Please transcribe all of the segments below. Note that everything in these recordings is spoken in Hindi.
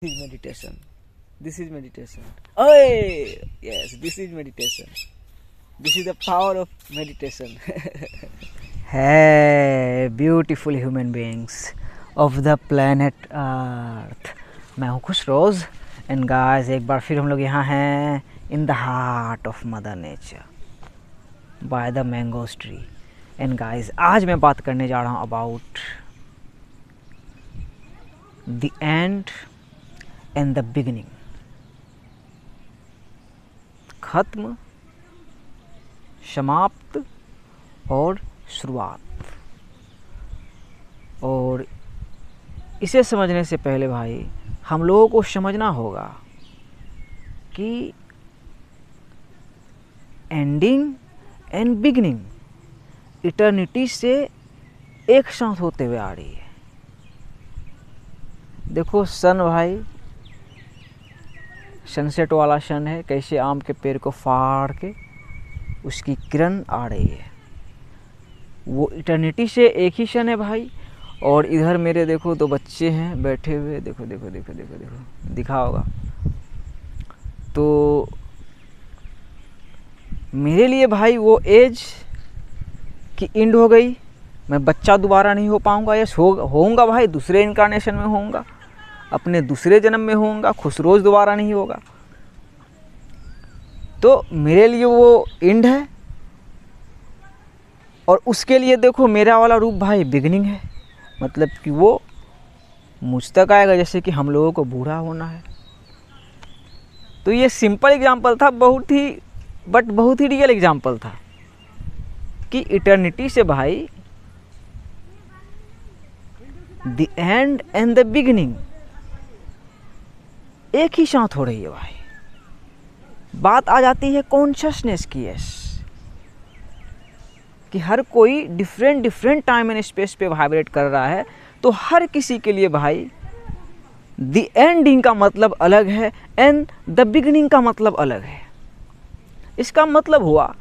This is meditation. This is meditation. Oh, yes, this is meditation. This is the power of meditation. Hey, beautiful human beings of the planet Earth. मैं हूँ खुश रोज़ एंड गाइस एक बार फिर हम लोग यहाँ हैं in the heart of mother nature by the mangoes tree. And guys आज मैं बात करने जा रहा हूँ about the end and the beginning. खत्म, समाप्त और शुरुआत. और इसे समझने से पहले भाई हम लोगों को समझना होगा कि एंडिंग एंड बिगिनिंग इटर्निटी से एक साथ होते हुए आ रही है. देखो सन भाई, सनसेट वाला सन है, कैसे आम के पेड़ को फाड़ के उसकी किरण आ रही है. वो इटर्निटी से एक ही सन है भाई. और इधर मेरे देखो दो बच्चे हैं बैठे हुए, देखो देखो देखो देखो देखो दिखा होगा. तो मेरे लिए भाई वो एज की एंड हो गई. मैं बच्चा दोबारा नहीं हो पाऊँगा. यस होऊंगा भाई, दूसरे इनकारनेशन में होऊंगा, अपने दूसरे जन्म में होऊंगा. खुश रोज़ दोबारा नहीं होगा. तो मेरे लिए वो एंड है. और उसके लिए देखो मेरा वाला रूप भाई बिगिनिंग है. मतलब कि वो मुझ तक आएगा जैसे कि हम लोगों को बूढ़ा होना है. तो ये सिंपल एग्जांपल था, बहुत ही रियल एग्जांपल था कि इटर्निटी से भाई the end and the beginning एक ही साथ हो रही है भाई. बात आ जाती है कॉन्शियसनेस की. यस, कि हर कोई डिफरेंट टाइम एंड स्पेस पे वाइब्रेट कर रहा है. तो हर किसी के लिए भाई द एंडिंग का मतलब अलग है एंड द बिगिनिंग का मतलब अलग है. इसका मतलब हुआ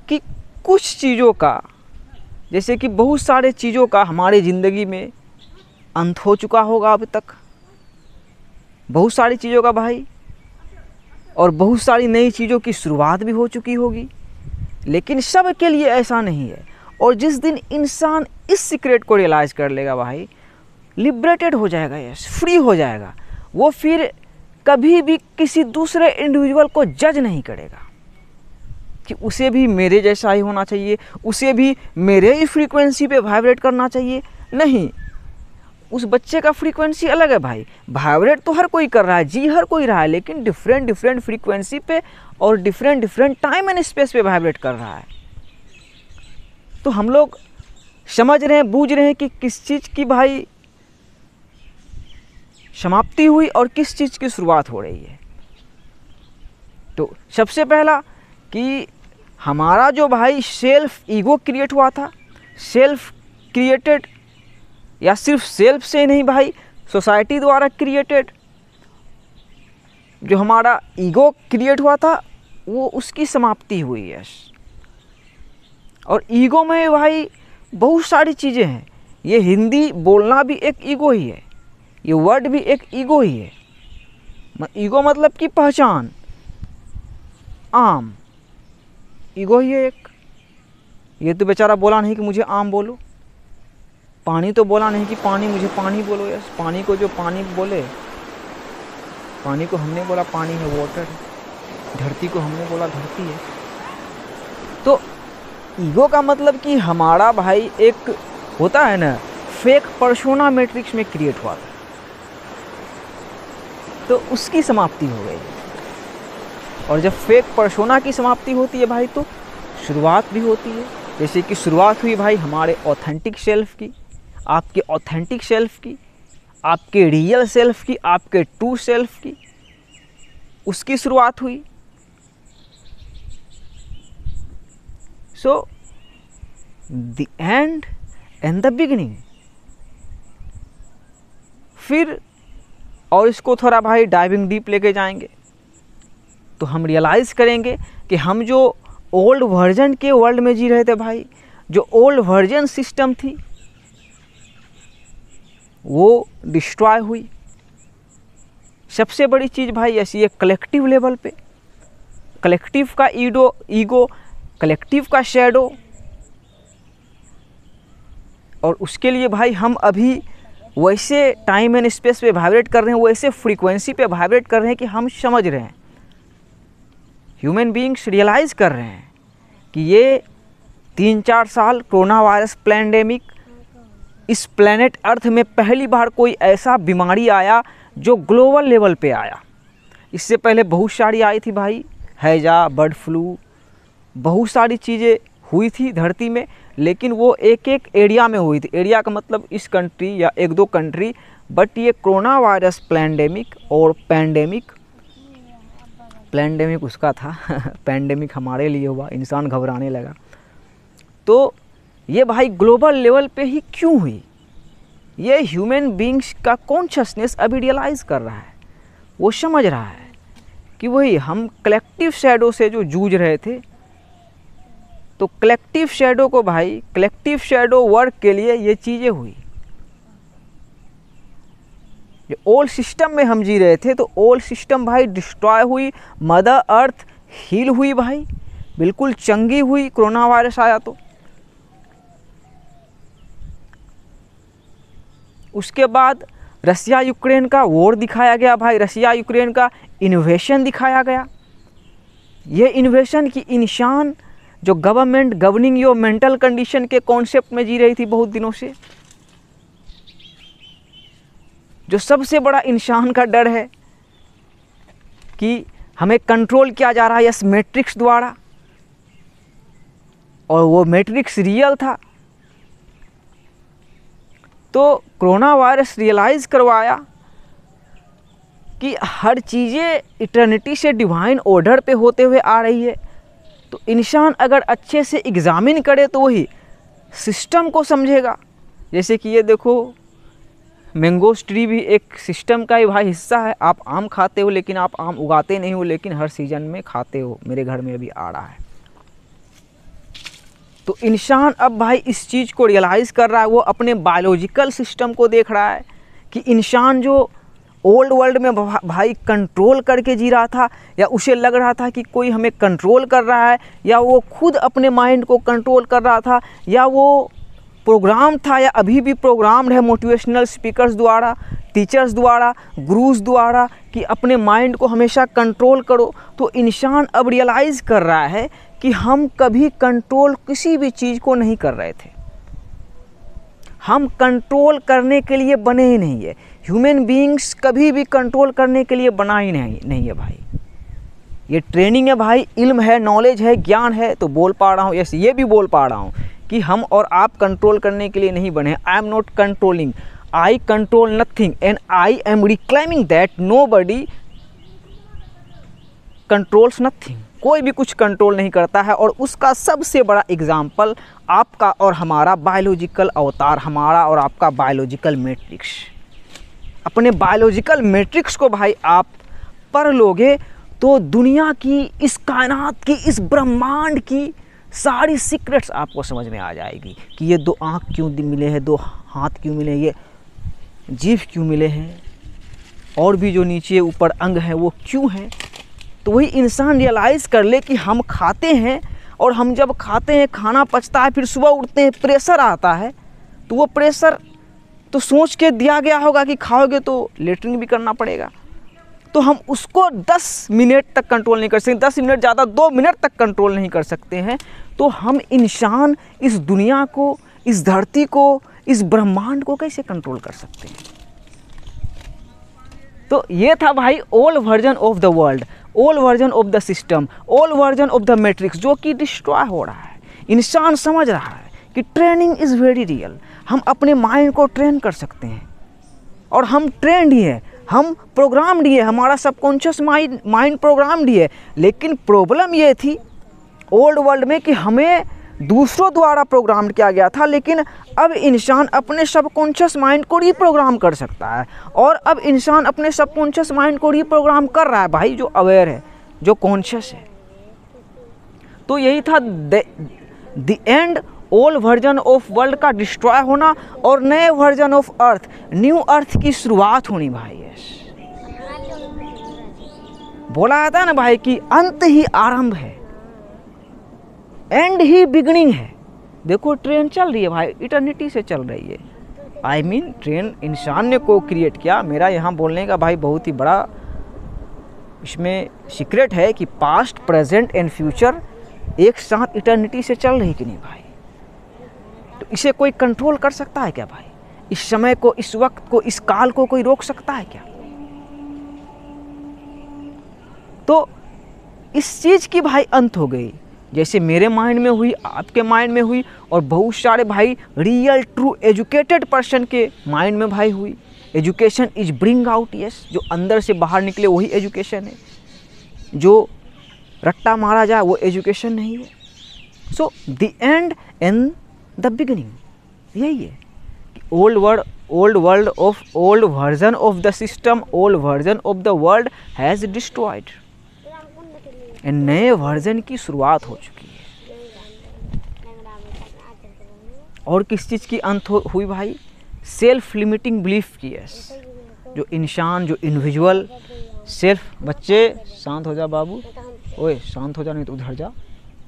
कि कुछ चीज़ों का, जैसे कि बहुत सारे चीज़ों का हमारी ज़िंदगी में अंत हो चुका होगा अब तक, बहुत सारी चीज़ों का भाई, और बहुत सारी नई चीज़ों की शुरुआत भी हो चुकी होगी. लेकिन सब के लिए ऐसा नहीं है. और जिस दिन इंसान इस सीक्रेट को रियलाइज़ कर लेगा भाई, लिबरेटेड हो जाएगा. यस, फ्री हो जाएगा. वो फिर कभी भी किसी दूसरे इंडिविजुअल को जज नहीं करेगा कि उसे भी मेरे जैसा ही होना चाहिए, उसे भी मेरे ही फ्रीक्वेंसी पे वाइब्रेट करना चाहिए. नहीं, उस बच्चे का फ्रीक्वेंसी अलग है भाई. वाइब्रेट तो हर कोई कर रहा है, जी हर कोई रहा है, लेकिन डिफरेंट फ्रीक्वेंसी पे और डिफरेंट टाइम एंड स्पेस पे वाइब्रेट कर रहा है. तो हम लोग समझ रहे हैं, बूझ रहे हैं कि किस चीज़ की भाई समाप्ति हुई और किस चीज़ की शुरुआत हो रही है. तो सबसे पहला कि हमारा जो भाई सेल्फ ईगो क्रिएट हुआ था, सेल्फ क्रिएटेड, या सिर्फ सेल्फ से नहीं भाई, सोसाइटी द्वारा क्रिएटेड जो हमारा ईगो क्रिएट हुआ था, वो उसकी समाप्ति हुई है. और ईगो में भाई बहुत सारी चीज़ें हैं. ये हिंदी बोलना भी एक ईगो ही है, ये वर्ड भी एक ईगो ही है. ईगो मतलब कि पहचान, आम ईगो ही है एक. ये तो बेचारा बोला नहीं कि मुझे आम बोलो. पानी तो बोला नहीं कि पानी, मुझे पानी बोलो. यस, पानी को जो पानी बोले, पानी को हमने बोला पानी है, वाटर है. धरती को हमने बोला धरती है. तो ईगो का मतलब कि हमारा भाई एक होता है ना, फेक पर्सोना मैट्रिक्स में क्रिएट हुआ था, तो उसकी समाप्ति हो गई. और जब फेक पर्सोना की समाप्ति होती है भाई, तो शुरुआत भी होती है. जैसे कि शुरुआत हुई भाई हमारे ऑथेंटिक सेल्फ की, आपके ऑथेंटिक सेल्फ की, आपके रियल सेल्फ की, आपके ट्रू सेल्फ की, उसकी शुरुआत हुई. So the end and the beginning. फिर और इसको थोड़ा भाई डाइविंग डीप लेके जाएंगे तो हम रियलाइज़ करेंगे कि हम जो ओल्ड वर्जन के वर्ल्ड में जी रहे थे भाई, जो ओल्ड वर्जन सिस्टम थी वो डिस्ट्रॉय हुई. सबसे बड़ी चीज़ भाई ऐसी है कलेक्टिव लेवल पे, कलेक्टिव का ईगो, कलेक्टिव का शैडो। और उसके लिए भाई हम अभी वैसे टाइम एंड स्पेस पे वाइब्रेट कर रहे हैं, वैसे फ्रीक्वेंसी पे वाइब्रेट कर रहे हैं कि हम समझ रहे हैं, ह्यूमन बीइंग्स रियलाइज़ कर रहे हैं कि ये 3-4 साल कोरोना वायरस पैंडेमिक, इस प्लेनेट अर्थ में पहली बार कोई ऐसा बीमारी आया जो ग्लोबल लेवल पे आया। इससे पहले बहुत सारी आई थी भाई, हैजा, बर्ड फ्लू, बहुत सारी चीज़ें हुई थी धरती में, लेकिन वो एक एक एरिया में हुई थी। एरिया का मतलब इस कंट्री या 1-2 कंट्री, बट ये कोरोना वायरस पैंडेमिक और पैंडेमिक उसका था पैंडेमिक हमारे लिए हुआ, इंसान घबराने लगा। तो ये भाई ग्लोबल लेवल पे ही क्यों हुई? ये ह्यूमन बीइंग्स का कॉन्शियसनेस अभी रियलाइज़ कर रहा है, वो समझ रहा है कि वही हम कलेक्टिव शैडो से जो जूझ रहे थे, तो कलेक्टिव शैडो को भाई, कलेक्टिव शैडो वर्क के लिए ये चीज़ें हुई। जो ओल्ड सिस्टम में हम जी रहे थे, तो ओल्ड सिस्टम भाई डिस्ट्रॉय हुई, मदर अर्थ हील हुई भाई, बिल्कुल चंगी हुई कोरोना वायरस आया तो। उसके बाद रसिया यूक्रेन का वॉर दिखाया गया भाई, रसिया यूक्रेन का इन्वेशन दिखाया गया। ये इन्वेशन की इंसान जो government governing your mental condition के कॉन्सेप्ट में जी रही थी बहुत दिनों से, जो सबसे बड़ा इंसान का डर है कि हमें कंट्रोल किया जा रहा है यस मैट्रिक्स द्वारा, और वो मैट्रिक्स रियल था। तो कोरोना वायरस रियलाइज़ करवाया कि हर चीज़ें इटर्निटी से डिवाइन ऑर्डर पे होते हुए आ रही है। तो इंसान अगर अच्छे से एग्ज़ामिन करे तो वही सिस्टम को समझेगा। जैसे कि ये देखो, मैंगोस ट्री भी एक सिस्टम का ही भाई हिस्सा है। आप आम खाते हो लेकिन आप आम उगाते नहीं हो, लेकिन हर सीज़न में खाते हो। मेरे घर में अभी आ रहा है। तो इंसान अब भाई इस चीज़ को रियलाइज़ कर रहा है, वो अपने बायोलॉजिकल सिस्टम को देख रहा है कि इंसान जो ओल्ड वर्ल्ड में भाई कंट्रोल करके जी रहा था, या उसे लग रहा था कि कोई हमें कंट्रोल कर रहा है, या वो खुद अपने माइंड को कंट्रोल कर रहा था, या वो प्रोग्राम था या अभी भी प्रोग्राम्ड है मोटिवेशनल स्पीकर्स द्वारा, टीचर्स द्वारा, गुरुज द्वारा कि अपने माइंड को हमेशा कंट्रोल करो। तो इंसान अब रियलाइज़ कर रहा है कि हम कभी कंट्रोल किसी भी चीज़ को नहीं कर रहे थे। हम कंट्रोल करने के लिए बने ही नहीं है। ह्यूमन बीइंग्स कभी भी कंट्रोल करने के लिए बना ही नहीं है भाई। ये ट्रेनिंग है भाई, इल्म है, नॉलेज है, ज्ञान है, तो बोल पा रहा हूँ। यस, ये भी बोल पा रहा हूँ कि हम और आप कंट्रोल करने के लिए नहीं बने। I am not controlling, I control nothing and I am reclaiming that nobody controls nothing. कोई भी कुछ कंट्रोल नहीं करता है, और उसका सबसे बड़ा एग्जाम्पल आपका और हमारा बायोलॉजिकल अवतार, हमारा और आपका बायोलॉजिकल मैट्रिक्स। अपने बायोलॉजिकल मैट्रिक्स को भाई आप पढ़ लोगे तो दुनिया की, इस कायनात की, इस ब्रह्मांड की सारी सीक्रेट्स आपको समझ में आ जाएगी कि ये 2 आँख क्यों मिले हैं, 2 हाथ क्यों मिले, ये जीभ क्यों मिले हैं, और भी जो नीचे ऊपर अंग हैं वो क्यों हैं। तो वही इंसान रियलाइज़ कर ले कि हम खाते हैं, और हम जब खाते हैं खाना पचता है, फिर सुबह उठते हैं प्रेशर आता है, तो वो प्रेशर तो सोच के दिया गया होगा कि खाओगे तो लेटरिन भी करना पड़ेगा। तो हम उसको 10 मिनट तक कंट्रोल नहीं कर सकते, 10 मिनट ज़्यादा 2 मिनट तक कंट्रोल नहीं कर सकते हैं। तो हम इंसान इस दुनिया को, इस धरती को, इस ब्रह्मांड को कैसे कंट्रोल कर सकते हैं? तो ये था भाई old version of the world, old version of the system, old version of the matrix, जो कि डिस्ट्रॉय हो रहा है। इंसान समझ रहा है कि ट्रेनिंग इज़ वेरी रियल। हम अपने माइंड को ट्रेन कर सकते हैं, और हम ट्रेंड ही है, हम प्रोग्राम्ड ही है, हमारा सबकॉन्शियस माइंड प्रोग्राम्ड ही है। लेकिन प्रॉब्लम ये थी ओल्ड वर्ल्ड में कि हमें दूसरों द्वारा प्रोग्राम किया गया था, लेकिन अब इंसान अपने सबकॉन्शियस माइंड को रीप्रोग्राम कर सकता है। और अब इंसान अपने सबकॉन्शियस माइंड को रीप्रोग्राम कर रहा है भाई, जो अवेयर है, जो कॉन्शियस है। तो यही था the end, old version of world का डिस्ट्रॉय होना, और नए वर्जन ऑफ अर्थ, न्यू अर्थ की शुरुआत होनी भाई। यस, बोला जाता है ना भाई कि अंत ही आरंभ है, एंड ही बिगनिंग है। देखो ट्रेन चल रही है भाई, इटर्निटी से चल रही है। आई मीन ट्रेन इंसान ने को क्रिएट किया। मेरा यहाँ बोलने का भाई बहुत ही बड़ा इसमें सीक्रेट है कि पास्ट, प्रेजेंट एंड फ्यूचर एक साथ इटर्निटी से चल रही कि नहीं भाई। तो इसे कोई कंट्रोल कर सकता है क्या भाई? इस समय को, इस वक्त को, इस काल को कोई रोक सकता है क्या? तो इस चीज की भाई अंत हो गई, जैसे मेरे माइंड में हुई, आपके माइंड में हुई, और बहुत सारे भाई रियल ट्रू एजुकेटेड पर्सन के माइंड में भाई हुई। Education is bring out, yes, जो अंदर से बाहर निकले वही एजुकेशन है। जो रट्टा मारा जाए वो एजुकेशन नहीं है। So the end and the beginning, यही है कि old version of the system, old version of the world has destroyed, and नए वर्जन की शुरुआत हो चुकी है। और किस चीज़ की अंत हुई भाई? सेल्फ लिमिटिंग बिलीफ की, यस। जो इंसान, जो इंडिविजुअल सेल्फ, बच्चे शांत हो जा बाबू, ओए शांत हो जा, नहीं तो उधर जा,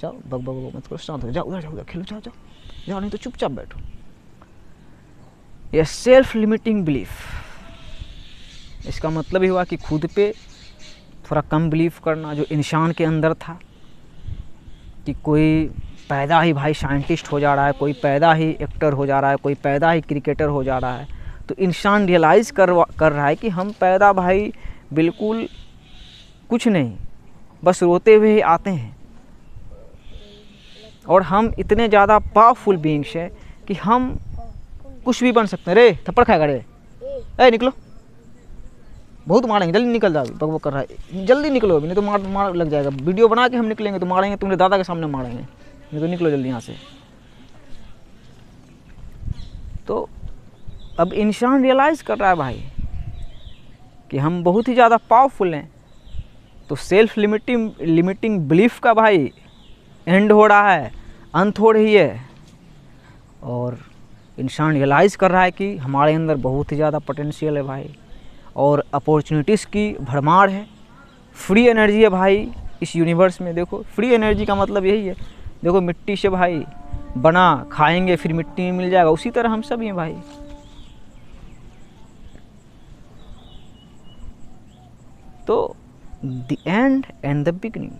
जाओ बग बग मत करो, शांत हो जा, उधर जाओ, उधर खेलो, जाओ जाओ जाओ, नहीं तो चुपचाप बैठो। यह सेल्फ लिमिटिंग बिलीफ, इसका मतलब ही हुआ कि खुद पे थोड़ा कम बिलीव करना, जो इंसान के अंदर था कि कोई पैदा ही भाई साइंटिस्ट हो जा रहा है, कोई पैदा ही एक्टर हो जा रहा है, कोई पैदा ही क्रिकेटर हो जा रहा है। तो इंसान रियलाइज़ कर रहा है कि हम पैदा भाई बिल्कुल कुछ नहीं, बस रोते हुए ही आते हैं, और हम इतने ज़्यादा पावरफुल बीइंग्स हैं कि हम कुछ भी बन सकते हैं। रे थप्पड़ खाएगा रे, ए निकलो, बहुत मारेंगे, जल्दी निकल जाओ, बकबक कर रहा है, जल्दी निकलो अभी, नहीं तो मार लग जाएगा। वीडियो बना के हम निकलेंगे तो मारेंगे, तुम्हारे दादा के सामने मारेंगे, नहीं तो निकलो जल्दी यहाँ से। तो अब इंसान रियलाइज़ कर रहा है भाई कि हम बहुत ही ज़्यादा पावरफुल हैं। तो सेल्फ लिमिटिंग बिलीफ का भाई एंड हो रहा है, अंत हो रही है, और इंसान रियलाइज़ कर रहा है कि हमारे अंदर बहुत ही ज़्यादा पोटेंशियल है भाई, और अपॉर्चुनिटीज़ की भरमार है। फ्री एनर्जी है भाई इस यूनिवर्स में। देखो फ्री एनर्जी का मतलब यही है, देखो मिट्टी से भाई बना, खाएंगे फिर मिट्टी में मिल जाएगा, उसी तरह हम सब ही हैं भाई। तो the end and the beginning,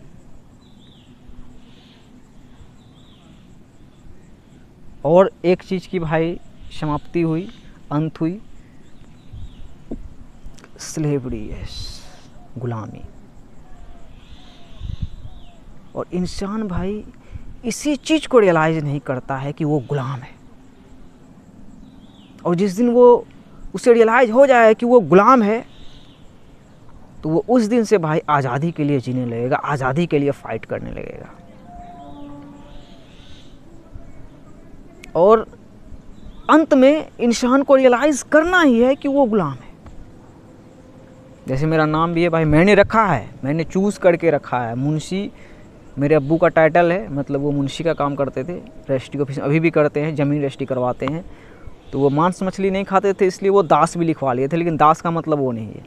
और एक चीज़ की भाई समाप्ति हुई, अंत हुई, स्लेवरी, यस, गुलामी। और इंसान भाई इसी चीज़ को रियलाइज़ नहीं करता है कि वो गुलाम है, और जिस दिन वो उसे रियलाइज़ हो जाए कि वो गुलाम है, तो वो उस दिन से भाई आज़ादी के लिए जीने लगेगा, आज़ादी के लिए फाइट करने लगेगा। और अंत में इंसान को रियलाइज़ करना ही है कि वो गुलाम है। जैसे मेरा नाम भी है भाई, मैंने रखा है, मैंने चूज़ करके रखा है मुंशी। मेरे अब्बू का टाइटल है, मतलब वो मुंशी का काम करते थे, रजिस्ट्री ऑफिस अभी भी करते हैं, ज़मीन रजिस्ट्री करवाते हैं। तो वो मांस मछली नहीं खाते थे, इसलिए वो दास भी लिखवा लिए थे, लेकिन दास का मतलब वो नहीं है।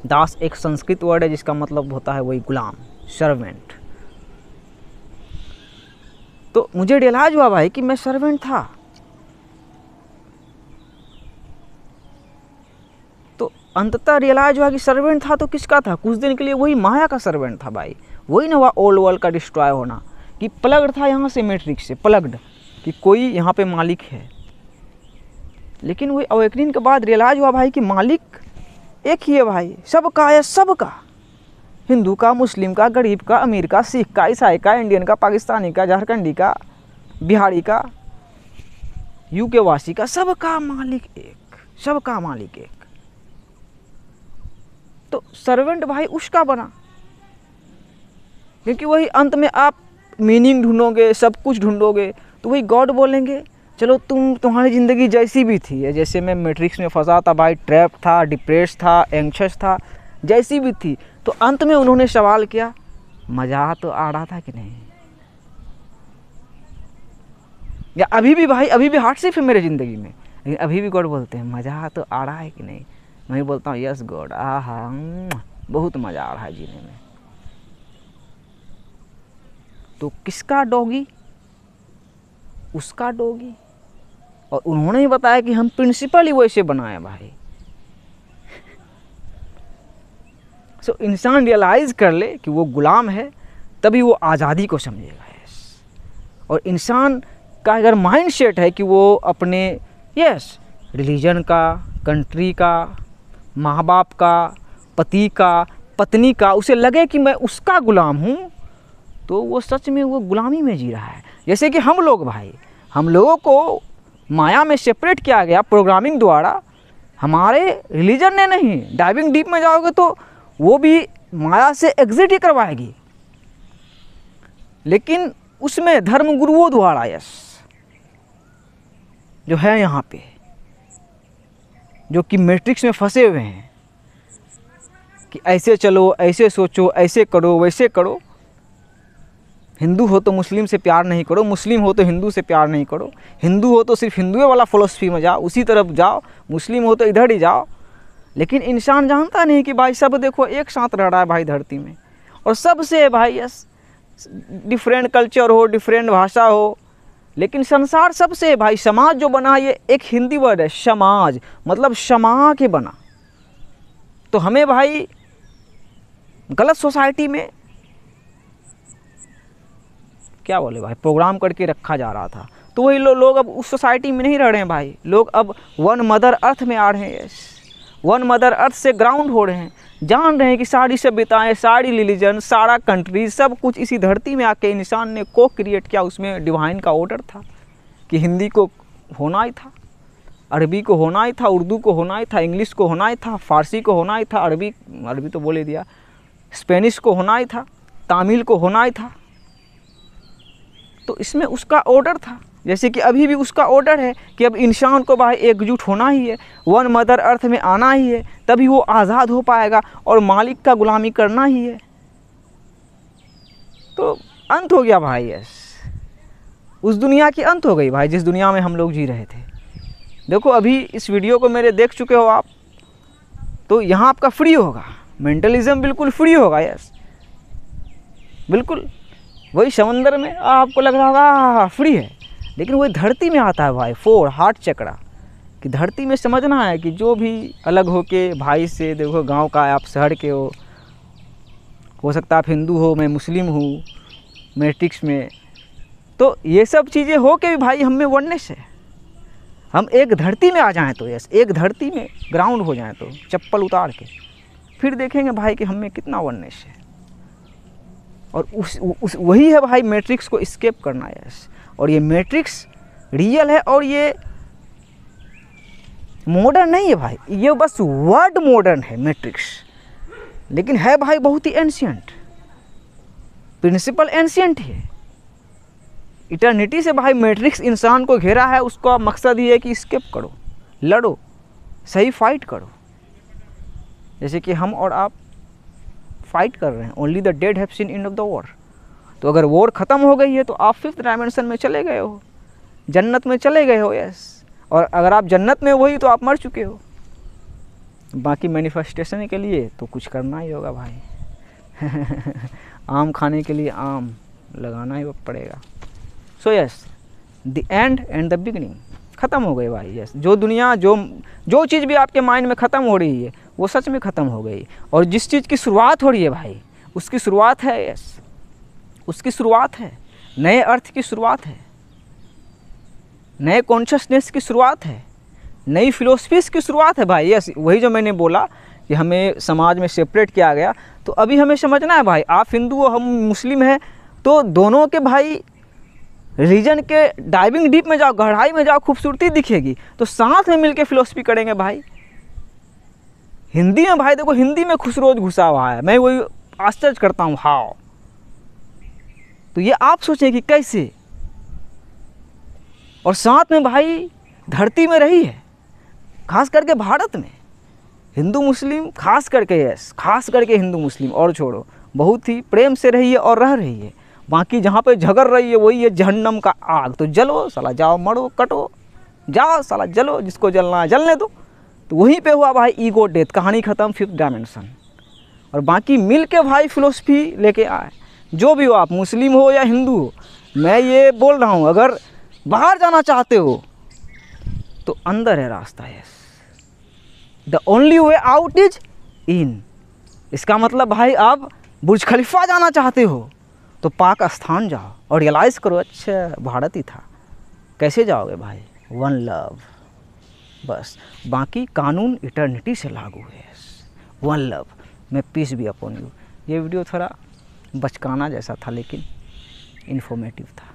दास एक संस्कृत वर्ड है जिसका मतलब होता है वही गुलाम, सर्वेंट। तो मुझे रियलाइज हुआ भाई कि मैं सर्वेंट था। तो अंततः रियलाइज हुआ कि सर्वेंट था तो किसका था? कुछ दिन के लिए वही माया का सर्वेंट था भाई। वही ना हुआ ओल्ड वर्ल्ड का डिस्ट्रॉय होना, कि प्लग्ड था यहाँ से मैट्रिक्स से, प्लग्ड कि कोई यहाँ पे मालिक है। लेकिन वही अवेकनिंग के बाद रियलाइज हुआ भाई कि मालिक एक ही है भाई, सबका है, सबका, हिंदू का, मुस्लिम का, गरीब का, अमीर का, सिख का, ईसाई का, इंडियन का, पाकिस्तानी का, झारखंडी का, बिहारी का, यूके वासी का, सबका मालिक एक, सबका मालिक एक। तो सर्वेंट भाई उसका बना, क्योंकि वही अंत में आप मीनिंग ढूंढोगे, सब कुछ ढूंढोगे, तो वही गॉड बोलेंगे चलो तुम्हारी ज़िंदगी जैसी भी थी, जैसे मैं मैट्रिक्स में फंसा था भाई, ट्रैप था, डिप्रेस था, एंक्शस था, जैसी भी थी, तो अंत में उन्होंने सवाल किया मज़ा तो आ रहा था कि नहीं? या अभी भी भाई, अभी भी हार्डशिप है मेरे ज़िंदगी में, लेकिन अभी भी गॉड बोलते हैं मज़ा तो आ रहा है कि नहीं? मैं बोलता हूँ यस गॉड, आहा बहुत मज़ा आ रहा है जीने में। तो किसका डॉगी? उसका डॉगी। और उन्होंने ही बताया कि हम प्रिंसिपल ही वैसे बनाए भाई। सो इंसान रियलाइज कर ले कि वो गुलाम है, तभी वो आज़ादी को समझेगा। और इंसान का अगर माइंड सेट है कि वो अपने रिलीजन का, कंट्री का, माँ बाप का, पति का, पत्नी का, उसे लगे कि मैं उसका गुलाम हूँ, तो वो सच में वो गुलामी में जी रहा है। जैसे कि हम लोग भाई, हम लोगों को माया में सेपरेट किया गया प्रोग्रामिंग द्वारा, हमारे रिलीजन ने नहीं। डाइविंग डीप में जाओगे तो वो भी माया से एग्जिट ही करवाएगी, लेकिन उसमें धर्म गुरुओं द्वारा जो है यहाँ पे, जो कि मैट्रिक्स में फंसे हुए हैं कि ऐसे चलो, ऐसे सोचो, ऐसे करो, वैसे करो। हिंदू हो तो मुस्लिम से प्यार नहीं करो, मुस्लिम हो तो हिंदू से प्यार नहीं करो, हिंदू हो तो सिर्फ हिंदुओं वाला फिलॉसफी में जाओ, उसी तरफ जाओ, मुस्लिम हो तो इधर ही जाओ। लेकिन इंसान जानता नहीं कि भाई सब देखो एक साथ रह रहा है भाई धरती में, और सबसे भाई डिफरेंट कल्चर हो, डिफरेंट भाषा हो, लेकिन संसार सबसे भाई। समाज जो बना, ये एक हिंदी वर्ड है समाज, मतलब क्षमा के बना। तो हमें भाई गलत सोसाइटी में क्या बोले भाई प्रोग्राम करके रखा जा रहा था, तो वही लोग अब उस सोसाइटी में नहीं रह रहे हैं भाई। लोग अब वन मदर अर्थ में आ रहे हैं, वन मदर अर्थ से ग्राउंड हो रहे हैं, जान रहे हैं कि सारी सभ्यताएं, सारी रिलीजन, सारा कंट्री, सब कुछ इसी धरती में आके इंसान ने को क्रिएट किया। उसमें डिवाइन का ऑर्डर था कि हिंदी को होना ही था, अरबी को होना ही था, उर्दू को होना ही था, इंग्लिश को होना ही था, फारसी को होना ही था, अरबी तो बोले दिया, स्पेनिश को होना ही था, तमिल को होना ही था। तो इसमें उसका ऑर्डर था, जैसे कि अभी भी उसका ऑर्डर है कि अब इंसान को भाई एकजुट होना ही है, वन मदर अर्थ में आना ही है, तभी वो आज़ाद हो पाएगा और मालिक का गुलामी करना ही है। तो अंत हो गया भाई, उस दुनिया की अंत हो गई भाई जिस दुनिया में हम लोग जी रहे थे। देखो अभी इस वीडियो को मेरे देख चुके हो आप, तो यहाँ आपका फ्री होगा, मेंटलिज्म बिल्कुल फ्री होगा। बिल्कुल वही समंदर में आपको लग रहा होगा फ्री है, लेकिन वही धरती में आता है भाई, 4 हार्ट चक्रा, कि धरती में समझना है कि जो भी अलग हो के भाई से, देखो गांव का है, आप शहर के हो सकता है आप हिंदू हो, मैं मुस्लिम हूँ मैट्रिक्स में, तो ये सब चीज़ें हो के भी भाई हम में वननेस है। हम एक धरती में आ जाएं तो एक धरती में ग्राउंड हो जाएं तो चप्पल उतार के, फिर देखेंगे भाई कि हम में कितना वननेस है। और उस वही है भाई मैट्रिक्स को एस्केप करना है। और ये मैट्रिक्स रियल है, और ये मॉडर्न नहीं है भाई, ये बस वर्ड मॉडर्न है मैट्रिक्स, लेकिन है भाई बहुत ही एंशिएंट, प्रिंसिपल एंशिएंट है। इटर्निटी से भाई मैट्रिक्स इंसान को घेरा है, उसका मकसद ये है कि एस्केप करो, लड़ो, सही फाइट करो। जैसे कि हम और आप फाइट कर रहे हैं, only the dead have seen end of the war. तो अगर वॉर ख़त्म हो गई है तो आप 5th डायमेंशन में चले गए हो, जन्नत में चले गए हो। और अगर आप जन्नत में वही तो आप मर चुके हो। बाकी मैनिफेस्टेशन के लिए तो कुछ करना ही होगा भाई आम खाने के लिए आम लगाना ही पड़ेगा। So the end and the beginning, ख़त्म हो गई भाई। जो दुनिया, जो चीज़ भी आपके माइंड में ख़त्म हो रही है वो सच में ख़त्म हो गई। और जिस चीज़ की शुरुआत हो रही है भाई, उसकी शुरुआत है, उसकी शुरुआत है, नए अर्थ की शुरुआत है, नए कॉन्शियसनेस की शुरुआत है, नई फिलोसफीज़ की शुरुआत है भाई। वही जो मैंने बोला कि हमें समाज में सेपरेट किया गया, तो अभी हमें समझना है भाई, आप हिंदू हो, हम मुस्लिम हैं, तो दोनों के भाई रिलीजन के डाइविंग डीप में जाओ, गहराई में जाओ, खूबसूरती दिखेगी, तो साथ में मिलके फिलोसफी करेंगे भाई। हिंदी में भाई देखो, हिंदी में खुशरोज घुसा हुआ है, मैं वही आश्चर्य करता हूँ हाउ। तो ये आप सोचें कि कैसे, और साथ में भाई धरती में रही है, खास करके भारत में हिंदू मुस्लिम, खास करके हिंदू मुस्लिम और छोड़ो, बहुत ही प्रेम से रही है और रह रही है। बाकी जहाँ पे झगड़ रही है वही है जहन्नम का आग। तो जलो साला, जाओ मरो कटो, जाओ साला जलो, जिसको जलना है जलने दो। तो वहीं पे हुआ भाई ईगो डेथ, कहानी ख़त्म, 5th डायमेंशन। और बाकी मिल के भाई फिलोसफी लेके आए, जो भी हो, आप मुस्लिम हो या हिंदू हो, मैं ये बोल रहा हूँ, अगर बाहर जाना चाहते हो तो अंदर है रास्ता। Yes, the only way out is in. इसका मतलब भाई आप बुर्ज खलीफा जाना चाहते हो तो पाकिस्तान जाओ और रियलाइज़ करो अच्छा भारत ही था। कैसे जाओगे भाई? वन लव, बस। बाकी कानून इटर्निटी से लागू है। वन लव, मैं पीस भी अपॉन यू। ये वीडियो थोड़ा बचकाना जैसा था लेकिन इन्फॉर्मेटिव था।